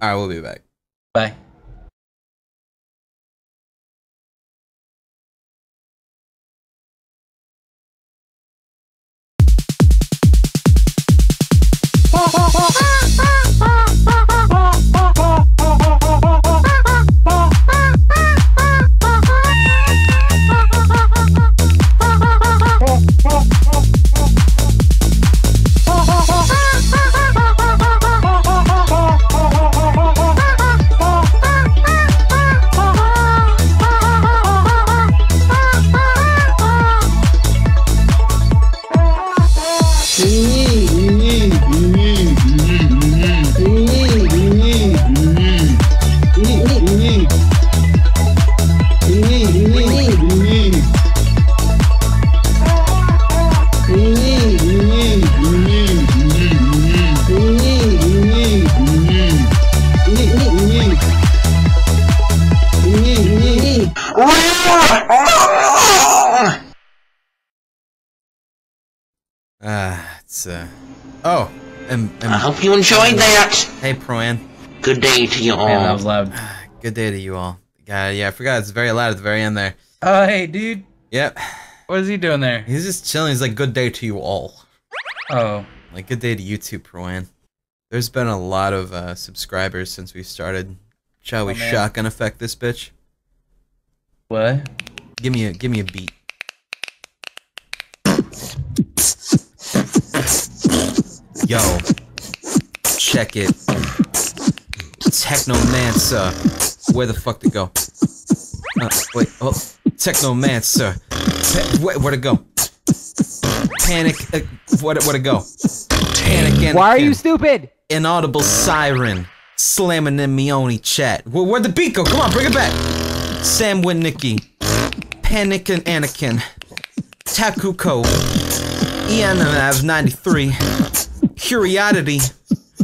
Alright, we'll be back. Bye. Oh, I hope you enjoyed that. Hey, Proan. Good day to you all. Man, that was loud. Good day to you all. Yeah, I forgot it's very loud at the very end there. Oh, hey, dude. Yep. What is he doing there? He's just chilling. He's like, good day to you all. Oh. Like, good day to you too, Proan. There's been a lot of subscribers since we started. Shall we shotgun effect this bitch? What? Give me a beat. Yo, check it. Technomancer. Where the fuck to go? Wait, oh, Technomancer. Where'd it go? Panic. Where'd it go? Panic. Why are you stupid? Inaudible siren. Slamming in me only chat. Where'd the beat go? Come on, bring it back. Sam Winnicki. Panic and Anakin. Takuko. ENAV 93. Curiosity.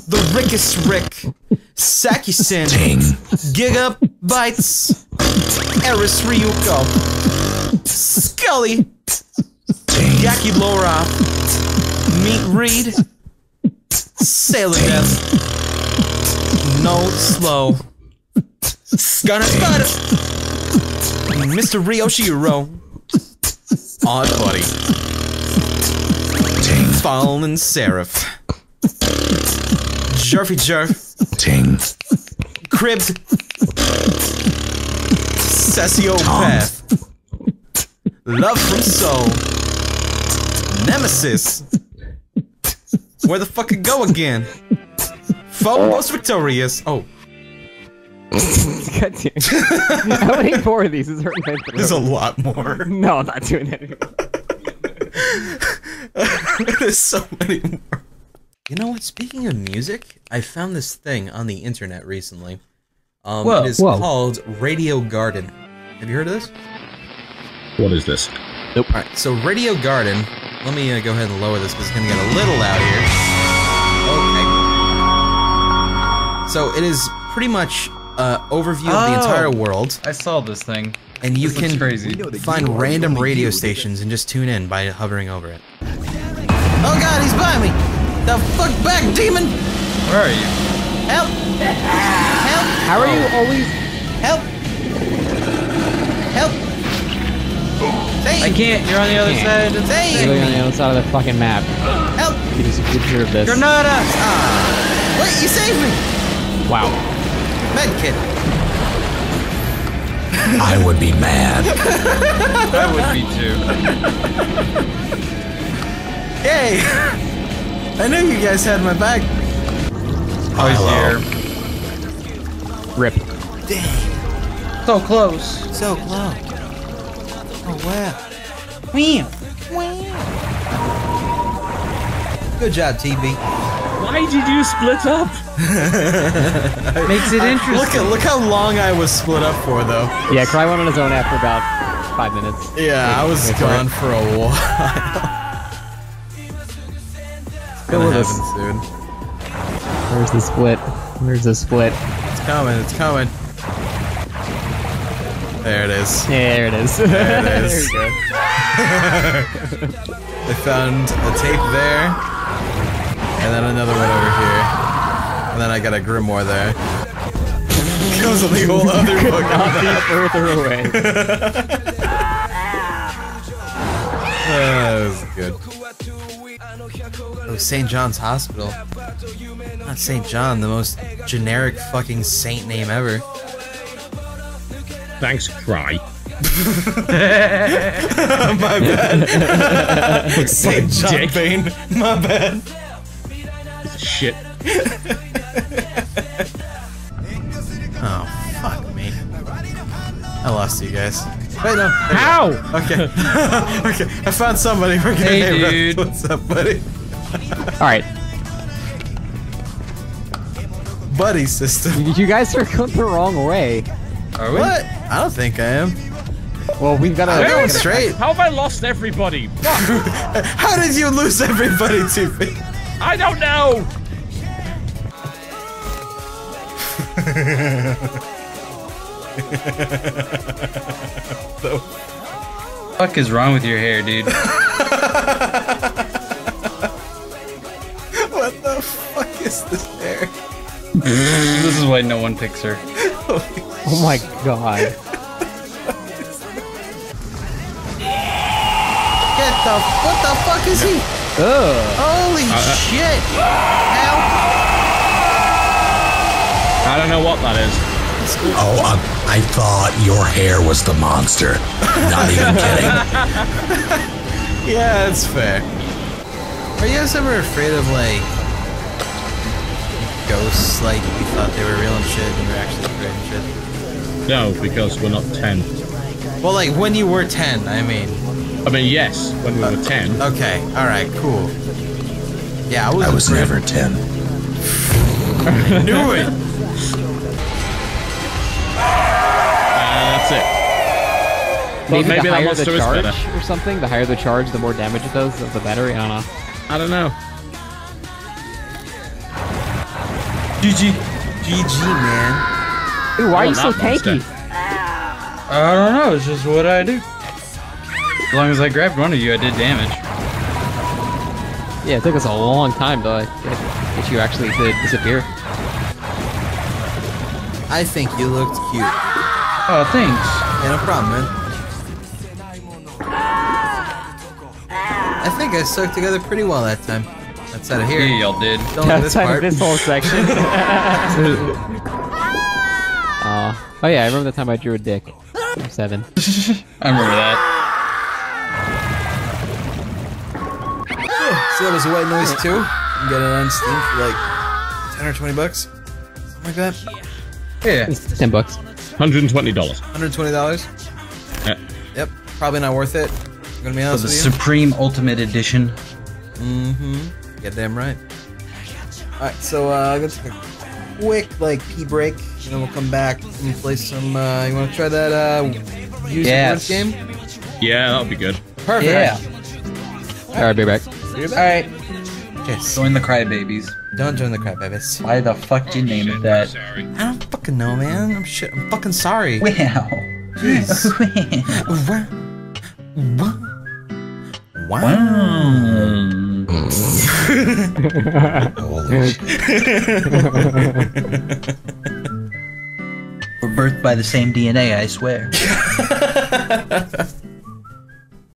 The Rickest Rick. Saki-Sin. Gigabytes. Eris Ryuko. Scully. Jackie Loroff. Meat Reed. Sailor Death. No Slow. Gunner Butter. Mr. Ryoshiro. Odd Buddy. Fallen Seraph. Jerfy Jerf. Cribbed. Sociopath. Love from Soul. Nemesis. Where the fuck it go again? Foe most victorious. Oh. God damn. How many more of these is there? There's a lot more. No, I'm not doing that anymore. There's so many more. You know what? Speaking of music, I found this thing on the internet recently. It is called Radio Garden. Have you heard of this? What is this? Nope. Alright, so Radio Garden, let me go ahead and lower this because it's going to get a little loud here. Okay. So it is pretty much overview of the entire world. I saw this thing. And you can crazy. find random radio stations and just tune in by hovering over it. Oh god, he's by me! The fuck back, demon! Where are you? Help! Help! How are you always... Help! Help! Save! I can't, you're on the other side. Save! You're on the other side of the fucking map. Help! You deserve this. Granada! Wait, you saved me! Wow. Medkit! I would be mad. I would be too. Yay! I knew you guys had my back. Oh, he's here. Rip. Dang. So close. So close. Oh, wow. Good job, TB. Why did you split up? Makes it interesting. Look how long I was split up for, though. Yeah, Cry went on his own after about 5 minutes. Yeah, I was gone for a while. Gonna happen soon. Where's the split? Where's the split? It's coming, it's coming. There it is. There it is. There it is. There you go. They found a tape there, and then another one over here. And then I got a Grimoire there. Goes on the whole other fucking map. Further away. That was good. Oh, St. John's Hospital. Not St. John, the most generic fucking saint name ever. Thanks, Cry. My bad. St. John Dick. Bane. My bad. Piece of shit. Oh, fuck me. I lost you guys. Wait, no. How? Okay. Okay. I found somebody. We're gonna Hey, Rex, dude. what's up, buddy? Alright. Buddy system. You guys are going the wrong way. Are we? What? I don't think I am. Well, we've got I'm going to... straight. How have I lost everybody? Fuck. How did you lose everybody, Toofy? I don't know. So, What the fuck is wrong with your hair, dude? what the fuck is this hair? This is why no one picks her. Oh my god. What the fuck is he? Ugh. Holy shit! Help! I don't know what that is. Oh, I thought your hair was the monster. Not even kidding. Yeah, that's fair. Are you guys ever afraid of, like, ghosts, like, you thought they were real and shit, and you're actually afraid and shit? No, because we're not 10. Well, like, when you were 10, I mean. I mean, yes, when we were 10. Okay, alright, cool. Yeah, I was afraid. never 10. I knew it! That's it. But Maybe maybe the that higher monster the is charge better. or something? The higher the charge, the more damage it does, the better? I don't know. I don't know. GG. GG, man. Dude, why are Oh, you so that monster. tanky? I don't know, it's just what I do. As long as I grabbed one of you, I did damage. Yeah, it took us a long time to get you actually to disappear. I think you looked cute. Oh, thanks. Yeah, no problem, man. I think I stuck together pretty well that time. Outside of here. Yeah, y'all did. Don't know this Outside part. of this whole section. Oh yeah, I remember the time I drew a dick. I'm 7. I remember that. So that was a white noise too. You can get it on Steam for like 10 or 20 bucks. Something like that. Yeah. It's $10. $120. $120. Yeah. Yep. Probably not worth it. I'm gonna be For honest the with you. Supreme Ultimate Edition. Mm-hmm. Get damn right. Alright, so I'm gonna take a quick pee break, and then we'll come back and play some you wanna try that use Yes. game? Yeah, that'll be good. Perfect. Yeah. Alright, be back. Alright. Yes. Join the crybabies. Don't join the crap, babies. Why the fuck did you name it that? Sorry. I don't fucking know, man. I'm fucking sorry. Wow. Jeez. Wow. Wow. Holy shit. We're birthed by the same DNA, I swear.